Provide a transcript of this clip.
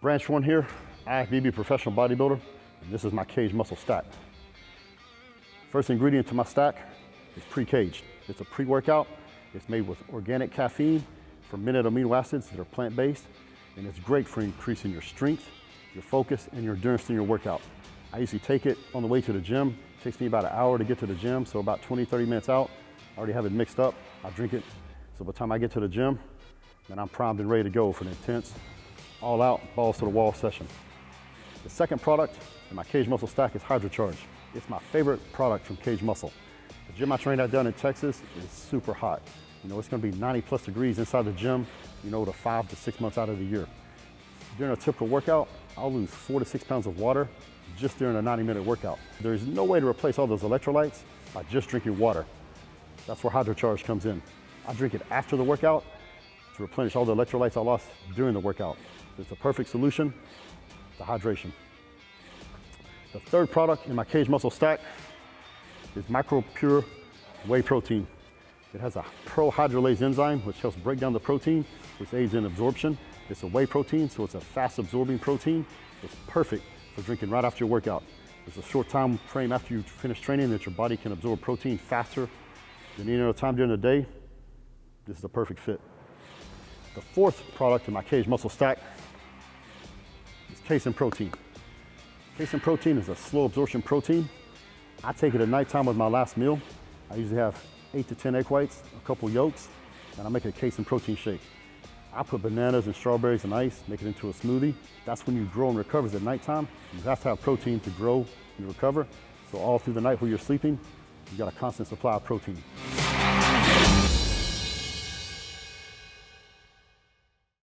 Branch one here, IFBB professional bodybuilder, and this is my KAGED muscle stack. First ingredient to my stack is PreCage. It's a pre-workout. It's made with organic caffeine, fermented amino acids that are plant-based, and it's great for increasing your strength, your focus, and your endurance in your workout. I usually take it on the way to the gym. It takes me about an hour to get to the gym, so about 20, 30 minutes out. I already have it mixed up. I drink it. So by the time I get to the gym, then I'm primed and ready to go for an intense, all-out, balls-to-the-wall session. The second product in my KAGED muscle stack is HydroCharge. It's my favorite product from KAGED Muscle. The gym I train at down in Texas is super hot. You know, it's gonna be 90+ degrees inside the gym, you know, the 5 to 6 months out of the year. During a typical workout, I'll lose 4 to 6 pounds of water just during a 90-minute workout. There's no way to replace all those electrolytes by just drinking water. That's where HydroCharge comes in. I drink it after the workout to replenish all the electrolytes I lost during the workout. It's a perfect solution to hydration. The third product in my KAGED muscle stack is MacroPure whey protein. It has a pro-hydrolase enzyme which helps break down the protein, which aids in absorption. It's a whey protein, so it's a fast absorbing protein. It's perfect for drinking right after your workout. There's a short time frame after you finish training that your body can absorb protein faster than any other time during the day. This is a perfect fit. The fourth product in my KAGED muscle stack is Casein protein. Casein protein is a slow absorption protein. I take it at nighttime with my last meal. I usually have 8 to 10 egg whites, a couple yolks, and I make a Casein protein shake. I put bananas and strawberries and ice, make it into a smoothie. That's when you grow and recover at nighttime. You have to have protein to grow and recover. So all through the night while you're sleeping, you got a constant supply of protein.